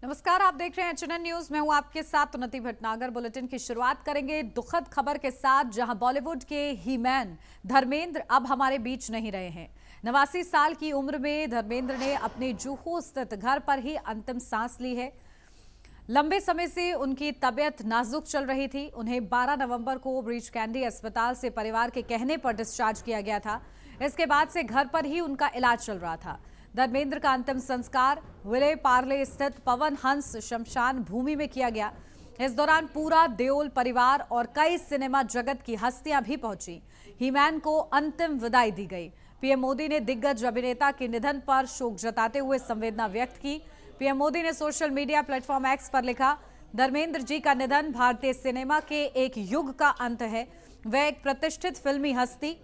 नमस्कार, आप देख रहे हैं एचएनएन न्यूज। मैं हूं आपके साथ उन्नति भटनागर। बुलेटिन की शुरुआत करेंगे दुखद खबर के साथ, जहां बॉलीवुड के ही मैन धर्मेंद्र अब हमारे बीच नहीं रहे हैं। 89 साल की उम्र में धर्मेंद्र ने अपने जुहू स्थित घर पर ही अंतिम सांस ली है। लंबे समय से उनकी तबीयत नाजुक चल रही थी। उन्हें 12 नवंबर को ब्रीच कैंडी अस्पताल से परिवार के कहने पर डिस्चार्ज किया गया था। इसके बाद से घर पर ही उनका इलाज चल रहा था। धर्मेंद्र का अंतिम संस्कार विले पार्ले स्थित पवन हंस शमशान भूमि में किया गया। इस दौरान पूरा देओल परिवार और कई सिनेमा जगत की हस्तियां भी पहुंची। हीमैन को अंतिम विदाई दी गई। पीएम मोदी ने दिग्गज अभिनेता के निधन पर शोक जताते हुए संवेदना व्यक्त की। पीएम मोदी ने सोशल मीडिया प्लेटफॉर्म एक्स पर लिखा, धर्मेंद्र जी का निधन भारतीय सिनेमा के एक युग का अंत है। वह एक प्रतिष्ठित फिल्मी हस्ती,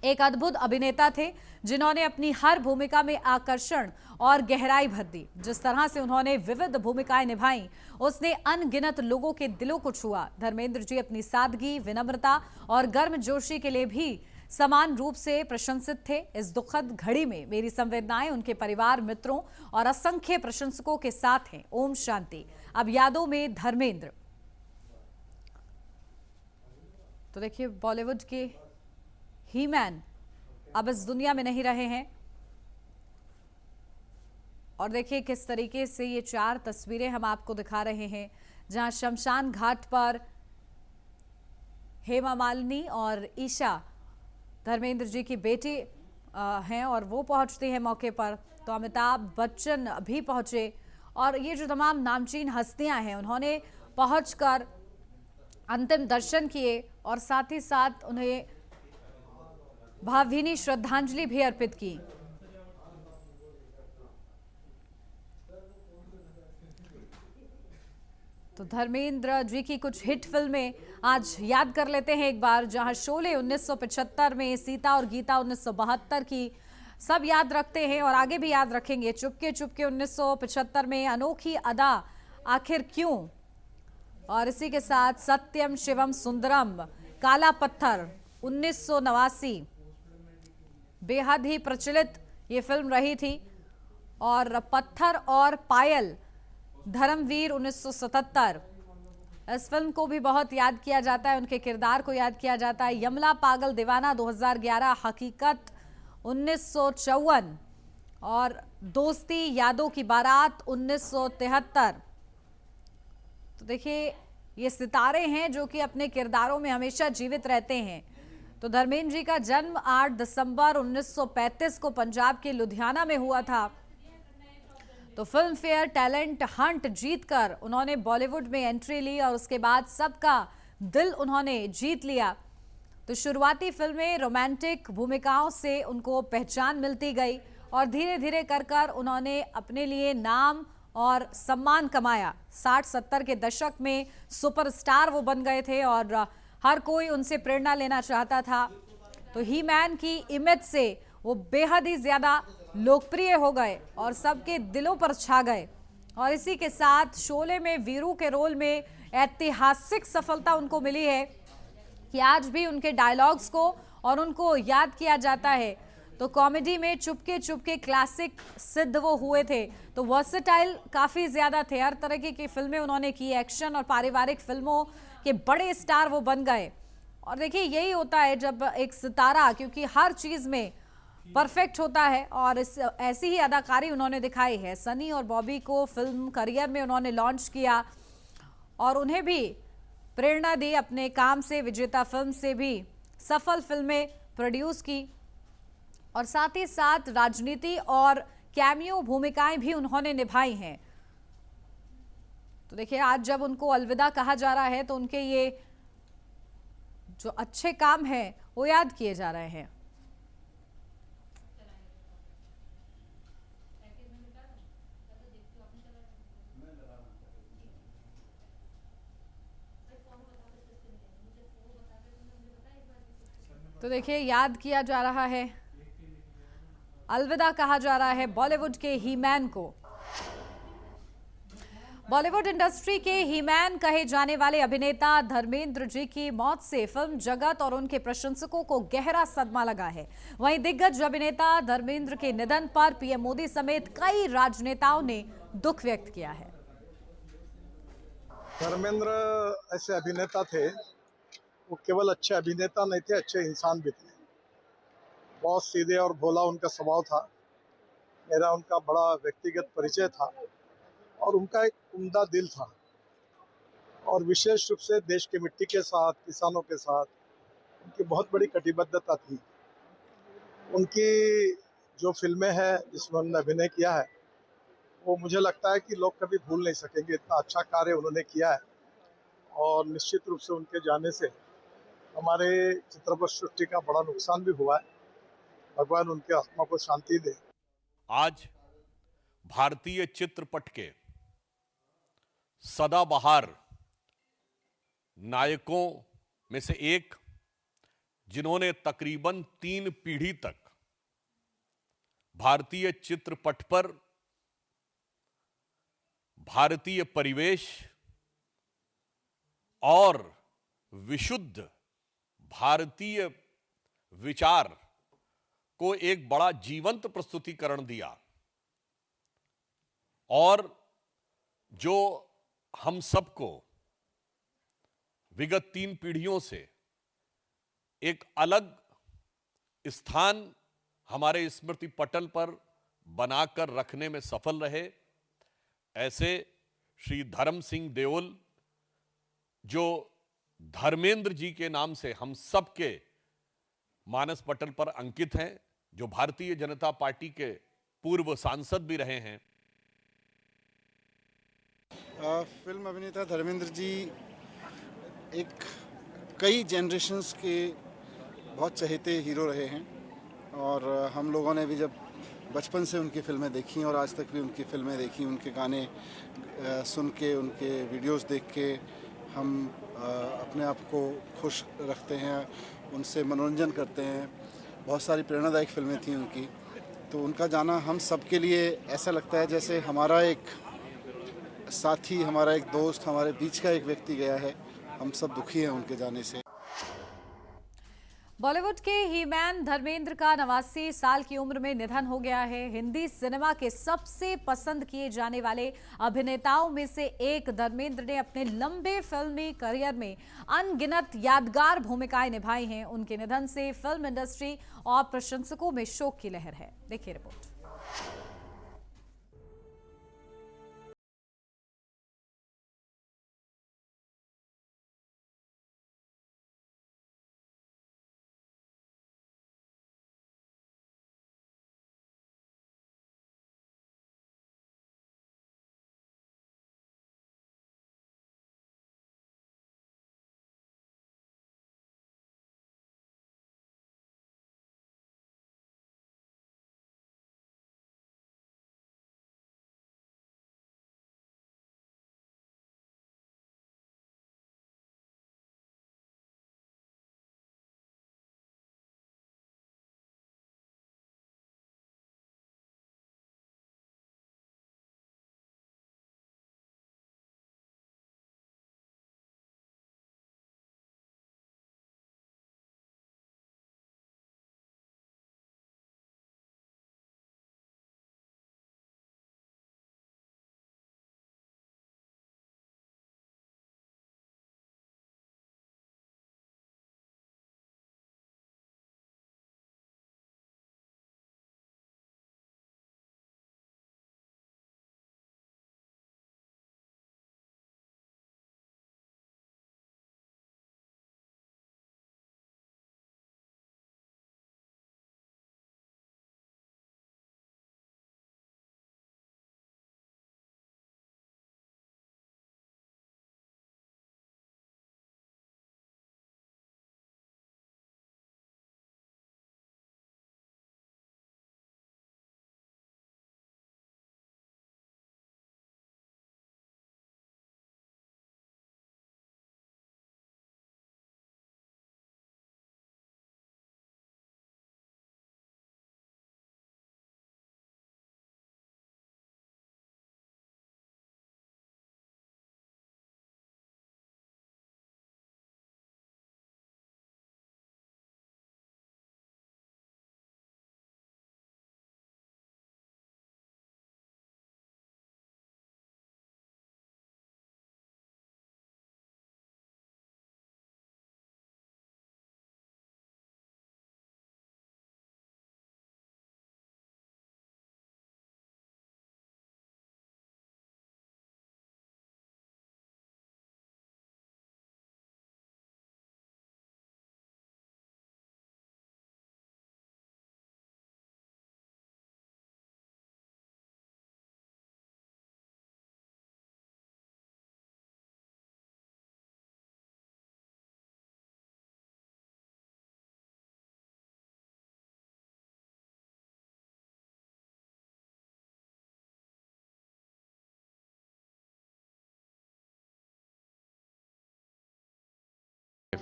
एक अद्भुत अभिनेता थे जिन्होंने अपनी हर भूमिका में आकर्षण और गहराई भर दी। जिस तरह से उन्होंने विविध भूमिकाएं निभाई, उसने अनगिनत लोगों के दिलों को छुआ। धर्मेंद्र जी अपनी सादगी, विनम्रता और गर्मजोशी के लिए भी समान रूप से प्रशंसित थे। इस दुखद घड़ी में मेरी संवेदनाएं उनके परिवार, मित्रों और असंख्य प्रशंसकों के साथ हैं। ओम शांति। अब यादों में धर्मेंद्र। तो देखिए, बॉलीवुड के ही मैन अब इस दुनिया में नहीं रहे हैं। और देखिए किस तरीके से ये 4 तस्वीरें हम आपको दिखा रहे हैं, जहां शमशान घाट पर हेमा मालिनी और ईशा धर्मेंद्र जी की बेटी हैं और वो पहुंचती हैं मौके पर। तो अमिताभ बच्चन भी पहुंचे और ये जो तमाम नामचीन हस्तियां हैं, उन्होंने पहुंचकर अंतिम दर्शन किए और साथ ही साथ उन्हें भावभीनी श्रद्धांजलि भी अर्पित की। तो धर्मेंद्र जी की कुछ हिट फिल्में आज याद कर लेते हैं एक बार, जहां शोले 1975 में, सीता और गीता 1972 की सब याद रखते हैं और आगे भी याद रखेंगे। चुपके चुपके 1975 में, अनोखी अदा आखिर क्यों, और इसी के साथ सत्यम शिवम सुंदरम, काला पत्थर 1989 बेहद ही प्रचलित ये फिल्म रही थी। और पत्थर और पायल धर्मवीर 1977, इस फिल्म को भी बहुत याद किया जाता है, उनके किरदार को याद किया जाता है। यमला पागल दीवाना 2011, हकीकत 1954 और दोस्ती यादों की बारात 1973। तो देखिए, ये सितारे हैं जो कि अपने किरदारों में हमेशा जीवित रहते हैं। तो धर्मेंद्र जी का जन्म 8 दिसंबर 1935 को पंजाब के लुधियाना में हुआ था। तो फिल्म फेयर टैलेंट हंट जीतकर उन्होंने बॉलीवुड में एंट्री ली और उसके बाद सबका दिल उन्होंने जीत लिया। तो शुरुआती फिल्में रोमांटिक भूमिकाओं से उनको पहचान मिलती गई और धीरे धीरे कर कर उन्होंने अपने लिए नाम और सम्मान कमाया। 60-70 के दशक में सुपरस्टार वो बन गए थे और हर कोई उनसे प्रेरणा लेना चाहता था। तो ही मैन की इमेज से वो बेहद ही ज्यादा लोकप्रिय हो गए और सबके दिलों पर छा गए। और इसी के साथ शोले में वीरू के रोल में ऐतिहासिक सफलता उनको मिली है कि आज भी उनके डायलॉग्स को और उनको याद किया जाता है। तो कॉमेडी में चुपके चुपके क्लासिक सिद्ध वो हुए थे। तो वर्सेटाइल काफ़ी ज़्यादा थे, हर तरह की फिल्में उन्होंने की, एक्शन और पारिवारिक फिल्मों के बड़े स्टार वो बन गए। और देखिए, यही होता है जब एक सितारा, क्योंकि हर चीज़ में परफेक्ट होता है और ऐसी ही अदाकारी उन्होंने दिखाई है। सनी और बॉबी को फिल्म करियर में उन्होंने लॉन्च किया और उन्हें भी प्रेरणा दी अपने काम से। विजेता फिल्म से भी सफल फिल्में प्रोड्यूस की और साथ ही साथ राजनीति और कैमियो भूमिकाएं भी उन्होंने निभाई हैं। तो देखिए, आज जब उनको अलविदा कहा जा रहा है तो उनके ये जो अच्छे काम हैं वो याद किए जा रहे हैं। तो देखिए, याद किया जा रहा है, अलविदा कहा जा रहा है बॉलीवुड के ही मैन को। बॉलीवुड इंडस्ट्री के ही मैन कहे जाने वाले अभिनेता धर्मेंद्र जी की मौत से फिल्म जगत और उनके प्रशंसकों को गहरा सदमा लगा है। वहीं दिग्गज अभिनेता धर्मेंद्र के निधन पर पीएम मोदी समेत कई राजनेताओं ने दुख व्यक्त किया है। धर्मेंद्र ऐसे अभिनेता थे, वो केवल अच्छे अभिनेता नहीं थे, अच्छे इंसान भी थे। बहुत सीधे और भोला उनका स्वभाव था। मेरा उनका बड़ा व्यक्तिगत परिचय था और उनका एक उम्दा दिल था और विशेष रूप से देश की मिट्टी के साथ, किसानों के साथ उनकी बहुत बड़ी कटिबद्धता थी। उनकी जो फिल्में हैं जिसमें उन्होंने अभिनय किया है, वो मुझे लगता है कि लोग कभी भूल नहीं सकेंगे। इतना अच्छा कार्य उन्होंने किया है और निश्चित रूप से उनके जाने से हमारे चित्रपट सृष्टि का बड़ा नुकसान भी हुआ है। भगवान उनके आत्मा को शांति दे। आज भारतीय चित्रपट के सदाबहार नायकों में से एक, जिन्होंने तकरीबन 3 पीढ़ी तक भारतीय चित्रपट पर भारतीय परिवेश और विशुद्ध भारतीय विचार को एक बड़ा जीवंत प्रस्तुतिकरण दिया और जो हम सबको विगत 3 पीढ़ियों से एक अलग स्थान हमारे स्मृति पटल पर बनाकर रखने में सफल रहे, ऐसे श्री धर्म सिंह देओल, जो धर्मेंद्र जी के नाम से हम सबके मानस पटल पर अंकित हैं, जो भारतीय जनता पार्टी के पूर्व सांसद भी रहे हैं। फिल्म अभिनेता धर्मेंद्र जी एक कई जनरेशन्स के बहुत चहेते हीरो रहे हैं और हम लोगों ने भी जब बचपन से उनकी फिल्में देखी और आज तक भी उनकी फिल्में देखी, उनके गाने सुन के, उनके वीडियोस देख के हम अपने आप को खुश रखते हैं, उनसे मनोरंजन करते हैं। बहुत सारी प्रेरणादायक फिल्में थी उनकी, तो उनका जाना हम सब के लिए ऐसा लगता है जैसे हमारा एक साथी, हमारा एक दोस्त, हमारे बीच का एक व्यक्ति गया है। हम सब दुखी हैं उनके जाने से। बॉलीवुड के ही मैन धर्मेंद्र का 89 साल की उम्र में निधन हो गया है। हिंदी सिनेमा के सबसे पसंद किए जाने वाले अभिनेताओं में से एक धर्मेंद्र ने अपने लंबे फिल्मी करियर में अनगिनत यादगार भूमिकाएं निभाई हैं। उनके निधन से फिल्म इंडस्ट्री और प्रशंसकों में शोक की लहर है। देखिए report.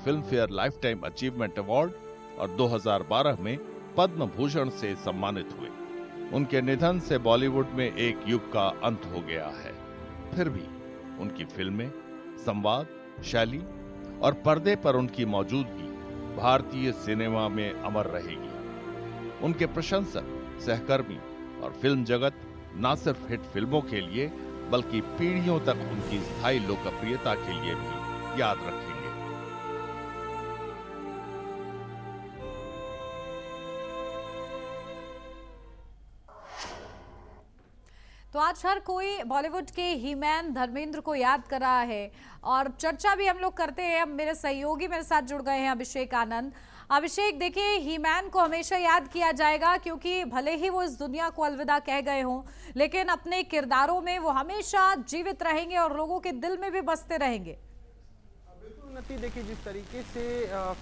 Film fair life time achievement award और 2012 में पद्म भूषण से सम्मानित हुए। उनके निधन से बॉलीवुड में एक युग का अंत हो गया है। फिर भी उनकी फिल्में, संवाद, शैली और पर्दे पर उनकी मौजूदगी भारतीय सिनेमा में अमर रहेगी। उनके प्रशंसक, सहकर्मी और फिल्म जगत न सिर्फ हिट फिल्मों के लिए बल्कि पीढ़ियों तक उनकी स्थायी लोकप्रियता के लिए भी याद रखेंगे। तो आज हर कोई बॉलीवुड के हीमैन धर्मेंद्र को याद कर रहा है और चर्चा भी हम लोग करते हैं। अब मेरे सहयोगी मेरे साथ जुड़ गए हैं, अभिषेक आनंद। अभिषेक, देखिए, हीमैन को हमेशा याद किया जाएगा क्योंकि भले ही वो इस दुनिया को अलविदा कह गए हों, लेकिन अपने किरदारों में वो हमेशा जीवित रहेंगे और लोगों के दिल में भी बसते रहेंगे। उन्नति, देखिए, जिस तरीके से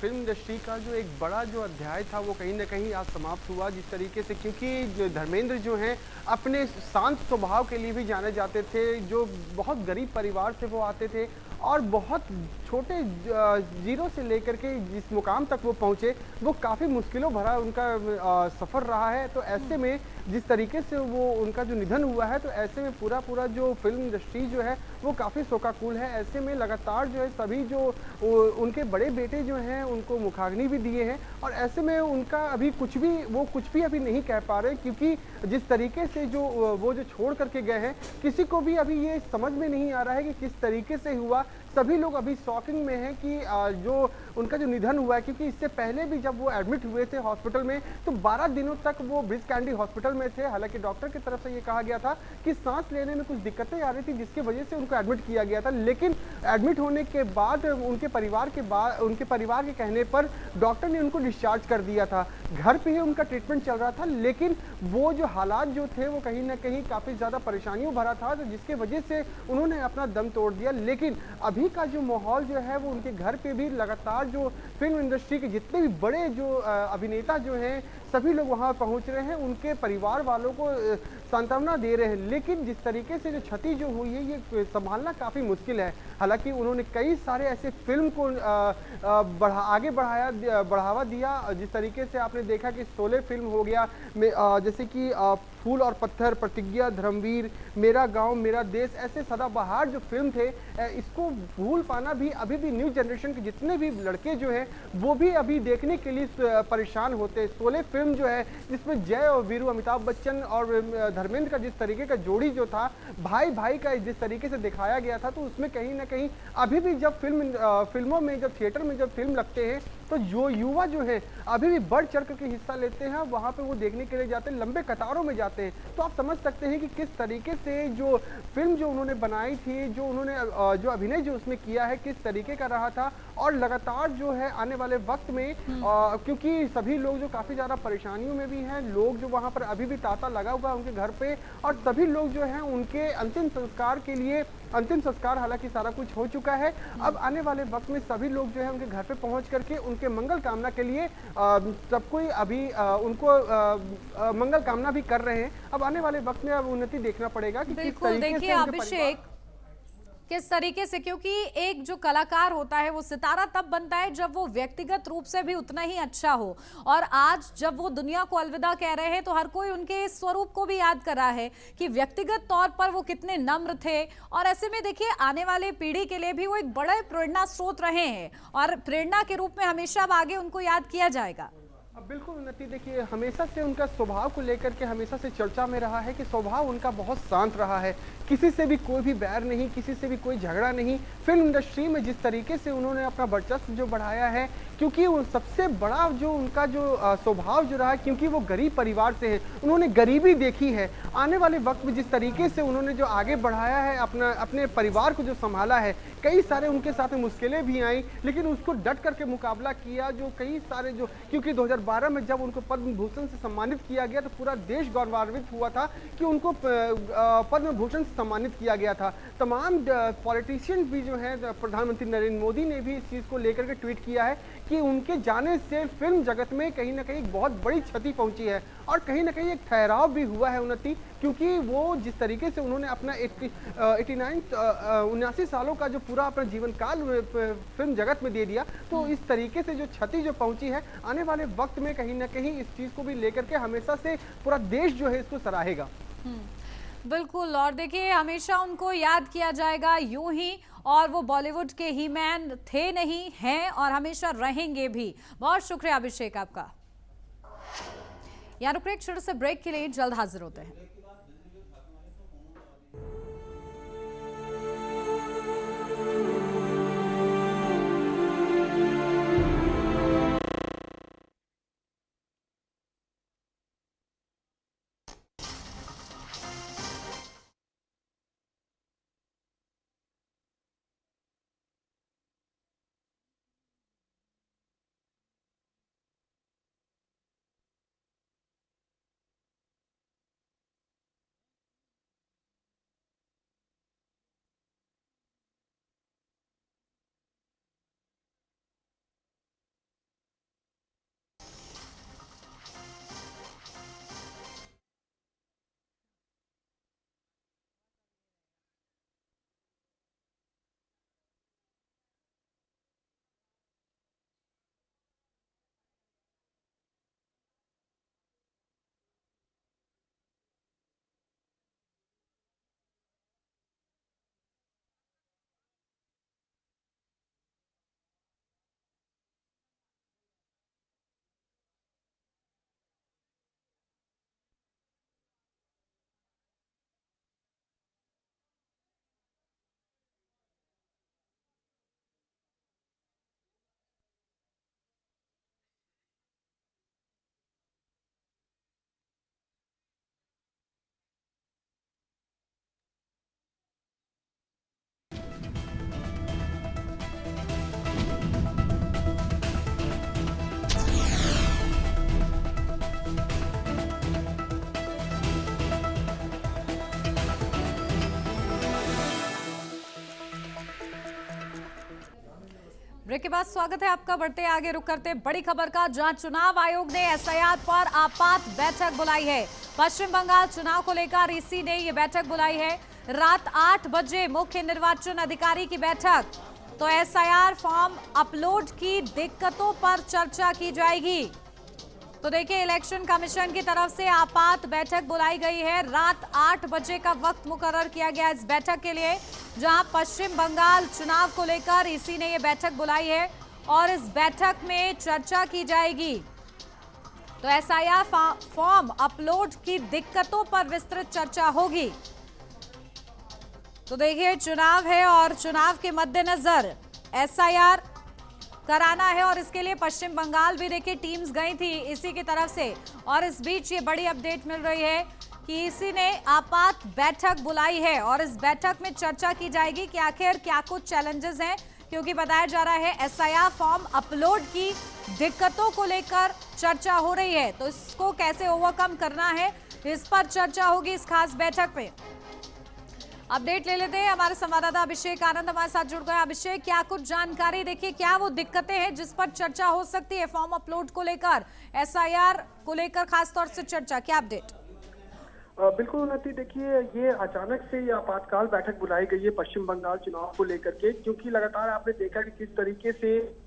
फिल्म इंडस्ट्री का जो एक बड़ा जो अध्याय था वो कहीं ना कहीं आज समाप्त हुआ। जिस तरीके से, क्योंकि जो धर्मेंद्र जो हैं अपने शांत स्वभाव के लिए भी जाने जाते थे, जो बहुत गरीब परिवार से वो आते थे और बहुत छोटे जीरो से लेकर के जिस मुकाम तक वो पहुँचे वो काफ़ी मुश्किलों भरा उनका सफ़र रहा है। तो ऐसे में जिस तरीके से वो उनका जो निधन हुआ है, तो ऐसे में पूरा जो फिल्म इंडस्ट्री जो है वो काफ़ी शोकाकुल है। ऐसे में लगातार जो है सभी जो उनके बड़े बेटे जो हैं उनको मुखाग्नि भी दिए हैं और ऐसे में उनका अभी कुछ भी अभी नहीं कह पा रहे, क्योंकि जिस तरीके से वो जो छोड़ करके गए हैं, किसी को भी अभी ये समझ में नहीं आ रहा है कि किस तरीके से हुआ। सभी लोग अभी शॉकिंग में हैं कि जो उनका जो निधन हुआ है, क्योंकि इससे पहले भी जब वो एडमिट हुए थे हॉस्पिटल में तो 12 दिनों तक वो ब्रिज कैंडी हॉस्पिटल में थे। हालांकि डॉक्टर की तरफ से ये कहा गया था कि सांस लेने में कुछ दिक्कतें आ रही थी जिसकी वजह से उनको एडमिट किया गया था, लेकिन एडमिट होने के बाद उनके परिवार के कहने पर डॉक्टर ने उनको डिस्चार्ज कर दिया था। घर पे ही उनका ट्रीटमेंट चल रहा था, लेकिन वो जो हालात जो थे वो कहीं ना कहीं काफ़ी ज़्यादा परेशानियों भरा था, तो जिसके वजह से उन्होंने अपना दम तोड़ दिया। लेकिन अभी का जो माहौल जो है वो उनके घर पे भी लगातार जो फिल्म इंडस्ट्री के जितने भी बड़े जो अभिनेता जो हैं सभी लोग वहाँ पहुँच रहे हैं, उनके परिवार वालों को सांत्वना दे रहे हैं। लेकिन जिस तरीके से जो क्षति जो हुई है ये संभालना काफ़ी मुश्किल है। हालांकि उन्होंने कई सारे ऐसे फिल्म को आगे बढ़ावा दिया। जिस तरीके से आपने देखा कि शोले फिल्म हो गया, जैसे कि फूल और पत्थर, प्रतिज्ञा, धर्मवीर, मेरा गांव मेरा देश, ऐसे सदाबहार जो फिल्म थे, इसको भूल पाना भी अभी भी न्यू जनरेशन के जितने भी लड़के जो हैं वो भी अभी देखने के लिए परेशान होते हैं। शोले फिल्म जो है जिसमें जय और वीरू, अमिताभ बच्चन और धर्मेंद्र का जिस तरीके का जोड़ी जो था, भाई भाई का जिस तरीके से दिखाया गया था, तो उसमें कहीं ना कहीं अभी भी जब फिल्मों में, जब थिएटर में जब फिल्म लगते हैं तो जो युवा जो है अभी भी बढ़ चढ़ करके हिस्सा लेते हैं, वहाँ पे वो देखने के लिए जाते हैं, लंबे कतारों में जाते हैं। तो आप समझ सकते हैं कि किस तरीके से जो फिल्म जो उन्होंने बनाई थी, जो उन्होंने जो अभिनय जो उसमें किया है, किस तरीके का रहा था। और लगातार जो है आने वाले वक्त में क्योंकि सभी लोग जो काफ़ी ज़्यादा परेशानियों में भी हैं, लोग जो वहाँ पर अभी भी तांता लगा हुआ है उनके घर पे, और सभी लोग जो हैं उनके अंतिम संस्कार हालांकि सारा कुछ हो चुका है। अब आने वाले वक्त में सभी लोग जो है उनके घर पे पहुंच करके उनके मंगल कामना के लिए सब कोई अभी उनको मंगल कामना भी कर रहे हैं। अब आने वाले वक्त में अब उन्नति देखना पड़ेगा कि किस तरीके से अभिषेक किस तरीके से, क्योंकि एक जो कलाकार होता है वो सितारा तब बनता है जब वो व्यक्तिगत रूप से भी उतना ही अच्छा हो। और आज जब वो दुनिया को अलविदा कह रहे हैं तो हर कोई उनके इस स्वरूप को भी याद कर रहा है कि व्यक्तिगत तौर पर वो कितने नम्र थे। और ऐसे में देखिए आने वाले पीढ़ी के लिए भी वो एक बड़े प्रेरणा स्रोत रहे हैं और प्रेरणा के रूप में हमेशा अब आगे उनको याद किया जाएगा। बिल्कुल उन्नति, देखिए, हमेशा से उनका स्वभाव को लेकर के हमेशा से चर्चा में रहा है कि स्वभाव उनका बहुत शांत रहा है, किसी से भी कोई भी बैर नहीं, किसी से भी कोई झगड़ा नहीं। फिल्म इंडस्ट्री में जिस तरीके से उन्होंने अपना वर्चस्व जो बढ़ाया है, क्योंकि वो सबसे बड़ा जो उनका जो स्वभाव जो रहा है, क्योंकि वो गरीब परिवार से है, उन्होंने गरीबी देखी है। आने वाले वक्त में जिस तरीके से उन्होंने जो आगे बढ़ाया है, अपने परिवार को जो संभाला है, कई सारे उनके साथ मुश्किलें भी आई, लेकिन उसको डट करके मुकाबला किया। जो कई सारे जो, क्योंकि 2012 में जब उनको पद्म भूषण से सम्मानित किया गया तो पूरा देश गौरवान्वित हुआ था कि उनको पद्म भूषण से सम्मानित किया गया था। तमाम पॉलिटिशियन भी जो हैं, प्रधानमंत्री नरेंद्र मोदी ने भी इस चीज़ को लेकर के ट्वीट किया है कि उनके जाने से फिल्म जगत में कहीं ना कहीं एक बहुत बड़ी क्षति पहुंची है और कहीं ना कहीं एक ठहराव भी हुआ है उन्नति, क्योंकि वो जिस तरीके से उन्होंने अपना 79 सालों का जो पूरा अपना जीवन काल फिल्म जगत में दे दिया, तो इस तरीके से जो क्षति जो पहुंची है, आने वाले वक्त में कहीं ना कहीं इस चीज़ को भी लेकर के हमेशा से पूरा देश जो है इसको सराहेगा। बिल्कुल, और देखिए हमेशा उनको याद किया जाएगा यूं ही, और वो बॉलीवुड के ही मैन थे, नहीं हैं और हमेशा रहेंगे भी। बहुत शुक्रिया अभिषेक आपका। यहाँ रुक रहे एक छोटे से ब्रेक के लिए, जल्द हाजिर होते हैं। ब्रेक के बाद स्वागत है आपका। बढ़ते आगे, रुक करते बड़ी खबर का, जहां चुनाव आयोग ने एसआईआर पर आपात बैठक बुलाई है। पश्चिम बंगाल चुनाव को लेकर ईसी ने ये बैठक बुलाई है। रात 8 बजे मुख्य निर्वाचन अधिकारी की बैठक। तो एसआईआर फॉर्म अपलोड की दिक्कतों पर चर्चा की जाएगी। तो देखिए, इलेक्शन कमीशन की तरफ से आपात बैठक बुलाई गई है। रात 8 बजे का वक्त मुकर्रर किया गया इस बैठक के लिए, जहां पश्चिम बंगाल चुनाव को लेकर ईसी ने ये बैठक बुलाई है और इस बैठक में चर्चा की जाएगी। तो एसआईआर फॉर्म अपलोड की दिक्कतों पर विस्तृत चर्चा होगी। तो देखिए, चुनाव है और चुनाव के मद्देनजर एसआईआर कराना है और इसके लिए पश्चिम बंगाल भी देखिए टीम्स गई थी इसी की तरफ से। और इस बीच ये बड़ी अपडेट मिल रही है कि इसी ने आपात बैठक बुलाई है और इस बैठक में चर्चा की जाएगी कि आखिर क्या कुछ चैलेंजेस हैं, क्योंकि बताया जा रहा है एसआईआर फॉर्म अपलोड की दिक्कतों को लेकर चर्चा हो रही है। तो इसको कैसे ओवरकम करना है, इस पर चर्चा होगी इस खास बैठक में। अपडेट ले लेते हैं, हमारे संवाददाता अभिषेक आनंद हमारे साथ जुड़ गए। अभिषेक, क्या कुछ जानकारी, देखिए क्या वो दिक्कतें हैं जिस पर चर्चा हो सकती है फॉर्म अपलोड को लेकर, एसआईआर को लेकर खास तौर से चर्चा, क्या अपडेट? बिल्कुल उन्नति, देखिए ये अचानक से ये आपातकाल बैठक बुलाई गई है पश्चिम बंगाल चुनाव को लेकर के, क्योंकि लगातार आपने देखा कि किस तरीके से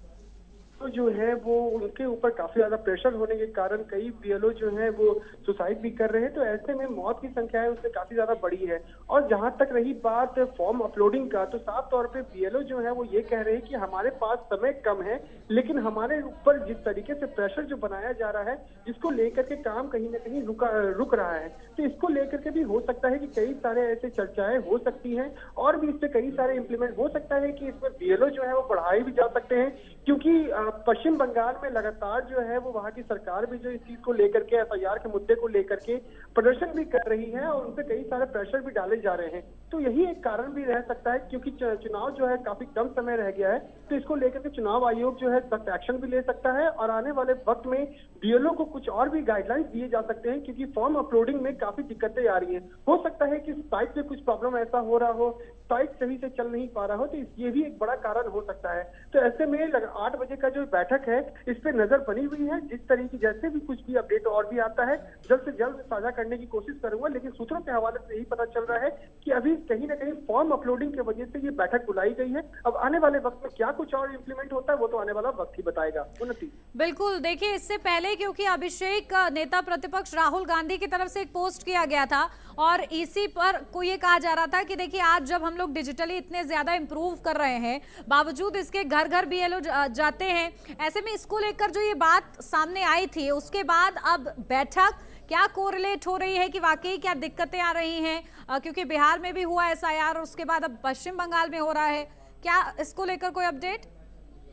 तो जो है वो उनके ऊपर काफी ज्यादा प्रेशर होने के कारण कई बीएलओ जो है वो सुसाइड भी कर रहे हैं। तो ऐसे में मौत की संख्या है उससे काफी ज्यादा बड़ी है। और जहां तक रही बात फॉर्म अपलोडिंग का, तो साफ तौर पे बीएलओ जो है वो ये कह रहे हैं कि हमारे पास समय कम है, लेकिन हमारे ऊपर जिस तरीके से प्रेशर जो बनाया जा रहा है, जिसको लेकर के काम कहीं ना कहीं रुक रहा है। तो इसको लेकर के भी हो सकता है कि कई सारे ऐसे चर्चाएं हो सकती हैं और भी इससे कई सारे इंप्लीमेंट हो सकता है कि इसमें बीएलओ जो है वो बढ़ाए भी जा सकते हैं, क्योंकि पश्चिम बंगाल में लगातार जो है वो वहां की सरकार भी जो इस चीज को लेकर के एफआईआर के मुद्दे को लेकर के प्रदर्शन भी कर रही है और उनसे कई सारे प्रेशर भी डाले जा रहे हैं। तो यही एक कारण भी रह सकता है, क्योंकि चुनाव जो है काफी कम समय रह गया है। तो इसको लेकर के चुनाव आयोग जो है सख्त एक्शन भी ले सकता है और आने वाले वक्त में बीएलओ को कुछ और भी गाइडलाइंस दिए जा सकते हैं, क्योंकि फॉर्म अपलोडिंग में काफी दिक्कतें आ रही हैं। हो सकता है कि साइट पे कुछ प्रॉब्लम ऐसा हो रहा हो, साइट सही से चल नहीं पा रहा हो, तो ये भी एक बड़ा कारण हो सकता है। तो ऐसे में 8 बजे का जो जो बैठक है इस पे नजर बनी हुई है। जिस तरीके जैसे भी कुछ भी अपडेट और भी आता है जल्द से जल्द साझा करने की कोशिश करूंगा, लेकिन सूत्रों के हवाले से यही पता चल रहा है कि अभी कहीं ना कहीं फॉर्म अपलोडिंग की वजह से ये बैठक बुलाई गई है। अब आने वाले वक्त में क्या कुछ और इम्प्लीमेंट होता है वो तो आने वाला वक्त ही बताएगा। उन्नति, बिल्कुल, देखिए इससे पहले क्योंकि अभिषेक नेता प्रतिपक्ष राहुल गांधी की तरफ से एक पोस्ट किया गया था और इसी पर को ये कहा जा रहा था कि देखिए आज जब हम लोग डिजिटली इतने ज्यादा इंप्रूव कर रहे हैं, बावजूद इसके घर घर बीएलओ जाते हैं, ऐसे में इसको लेकर जो ये बात सामने आई थी उसके बाद अब बैठक क्या कोरिलेट हो रही है कि वाकई क्या दिक्कतें आ रही हैं, क्योंकि बिहार में भी हुआ एसआईआर और उसके बाद अब पश्चिम बंगाल में हो रहा है, क्या इसको लेकर कोई अपडेट?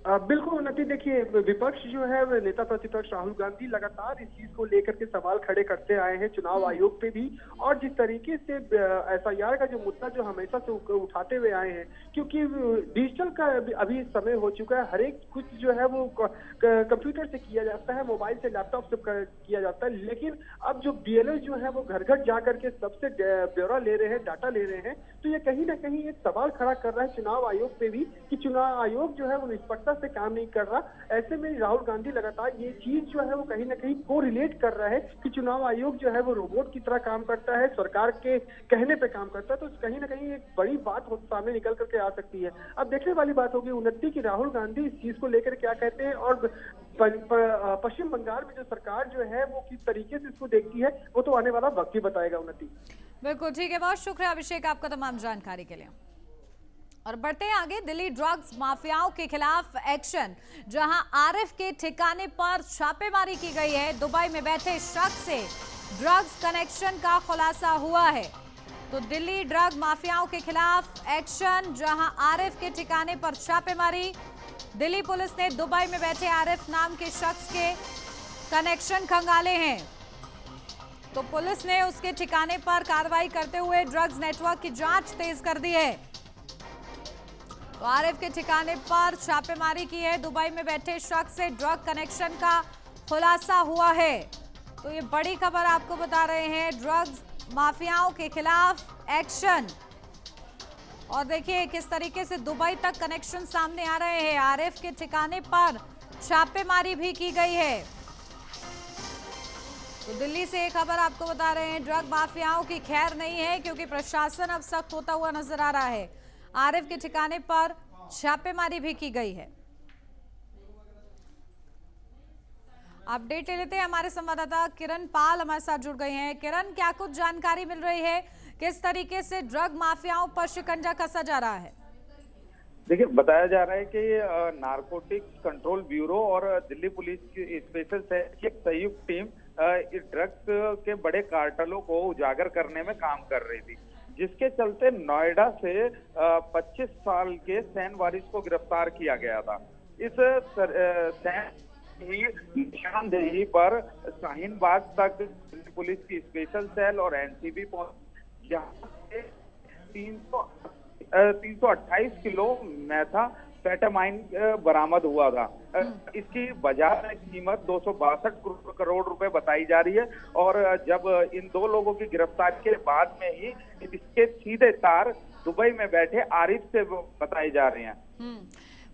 बिल्कुल उन्नति, देखिए विपक्ष जो है नेता प्रतिपक्ष राहुल गांधी लगातार इस चीज को लेकर के सवाल खड़े करते आए हैं चुनाव आयोग पे भी, और जिस तरीके से एसआईआर का जो मुद्दा जो हमेशा से उठाते हुए आए हैं, क्योंकि डिजिटल का अभी समय हो चुका है, हर एक कुछ जो है वो कंप्यूटर से किया जाता है, मोबाइल से लैपटॉप से किया जाता है, लेकिन अब जो बीएलओ जो है वो घर घर जा करके सबसे ब्यौरा ले रहे हैं, डाटा ले रहे हैं, तो ये कहीं ना कहीं एक सवाल खड़ा कर रहा है चुनाव आयोग पे भी कि चुनाव आयोग जो है वो निष्पक्षता से काम नहीं कर रहा। ऐसे में राहुल गांधी लगातार ये चीज जो है वो कहीं ना कहीं को रिलेट कर रहा है कि चुनाव आयोग जो है वो रोबोट की तरह काम करता है, सरकार के कहने पे काम करता है, तो कहीं ना कहीं एक बड़ी बात सामने निकल करके आ सकती है। अब देखने वाली बात होगी उन्नति की राहुल गांधी इस चीज को लेकर क्या कहते हैं और पश्चिम बंगाल में जो सरकार जो है वो किस तरीके से इसको देखती है वो तो आने वाला वक्त ही बताएगा। उन्नति, बिल्कुल ठीक है, बहुत शुक्रिया अभिषेक आपका तमाम जानकारी के लिए। और बढ़ते हैं आगे, दिल्ली ड्रग्स माफियाओं के खिलाफ एक्शन, जहां आरिफ के ठिकाने पर छापेमारी की गई है। दुबई में बैठे शख्स से ड्रग्स कनेक्शन का खुलासा हुआ है। तो दिल्ली ड्रग माफियाओं के खिलाफ एक्शन, जहां आरिफ के ठिकाने पर छापेमारी। दिल्ली पुलिस ने दुबई में बैठे आरिफ नाम के शख्स के कनेक्शन खंगाले हैं, तो पुलिस ने उसके ठिकाने पर कार्रवाई करते हुए ड्रग्स नेटवर्क की जांच तेज कर दी है। तो आरिफ के ठिकाने पर छापेमारी की है। दुबई में बैठे शख्स से ड्रग कनेक्शन का खुलासा हुआ है। तो ये बड़ी खबर आपको बता रहे हैं, ड्रग्स माफियाओं के खिलाफ एक्शन। और देखिए किस तरीके से दुबई तक कनेक्शन सामने आ रहे हैं। आरिफ के ठिकाने पर छापेमारी भी की गई है। तो दिल्ली से एक खबर आपको बता रहे हैं, ड्रग माफियाओं की खैर नहीं है, क्योंकि प्रशासन अब सख्त होता हुआ नजर आ रहा है। आरिफ के ठिकाने पर छापेमारी भी की गई है। अपडेट ले लेते हैं, हमारे संवाददाता किरण पाल हमारे साथ जुड़ गए हैं। किरण, क्या कुछ जानकारी मिल रही है, किस तरीके से ड्रग माफियाओं पर शिकंजा कसा जा रहा है? देखिए, बताया जा रहा है कि नारकोटिक्स कंट्रोल ब्यूरो और दिल्ली पुलिस की स्पेशल सेल की एक संयुक्त टीम इस ड्रग्स के बड़े कार्टलों को उजागर करने में काम कर रही थी, जिसके चलते नोएडा से 25 साल के सैन वारिस को गिरफ्तार किया गया था। इस सैन की निशानदेही पर शाहीन बाग तक पुलिस की स्पेशल सेल और एनसीबी पहुंची, जहां से 328 किलो मेथाम्फेटामाइन बरामद हुआ था। इसकी बाजार कीमत 262 करोड़ रुपए बताई जा रही है, और जब इन दो लोगों की गिरफ्तारी के बाद में ही इसके सीधे तार दुबई में बैठे आरिफ से बताए जा रहे हैं।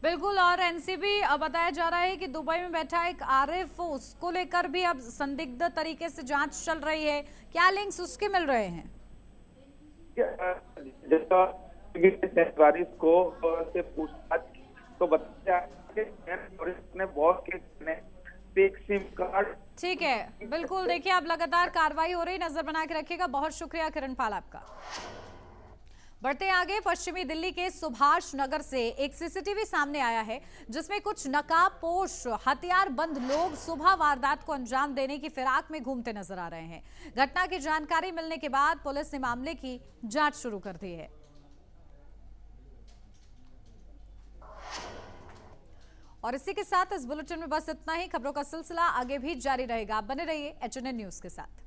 बिल्कुल, और एनसीबी बताया जा रहा है कि दुबई में बैठा एक आरिफ, उसको लेकर भी अब संदिग्ध तरीके से जांच चल रही है। क्या लिंक्स उसके मिल रहे हैं? वारिस को से पूछताछ तो बताया ने बहुत एक सिम कार्ड। ठीक है, बिल्कुल, देखिए अब लगातार कार्रवाई हो रही, नजर बना के रखिएगा। बहुत शुक्रिया किरण पाल आपका। बढ़ते आगे, पश्चिमी दिल्ली के सुभाष नगर से एक सीसीटीवी सामने आया है, जिसमें कुछ नकाबपोश हथियारबंद लोग सुबह वारदात को अंजाम देने की फिराक में घूमते नजर आ रहे हैं। घटना की जानकारी मिलने के बाद पुलिस ने मामले की जांच शुरू कर दी है। और इसी के साथ इस बुलेटिन में बस इतना ही। खबरों का सिलसिला आगे भी जारी रहेगा। आप बने रहिए HNN न्यूज के साथ।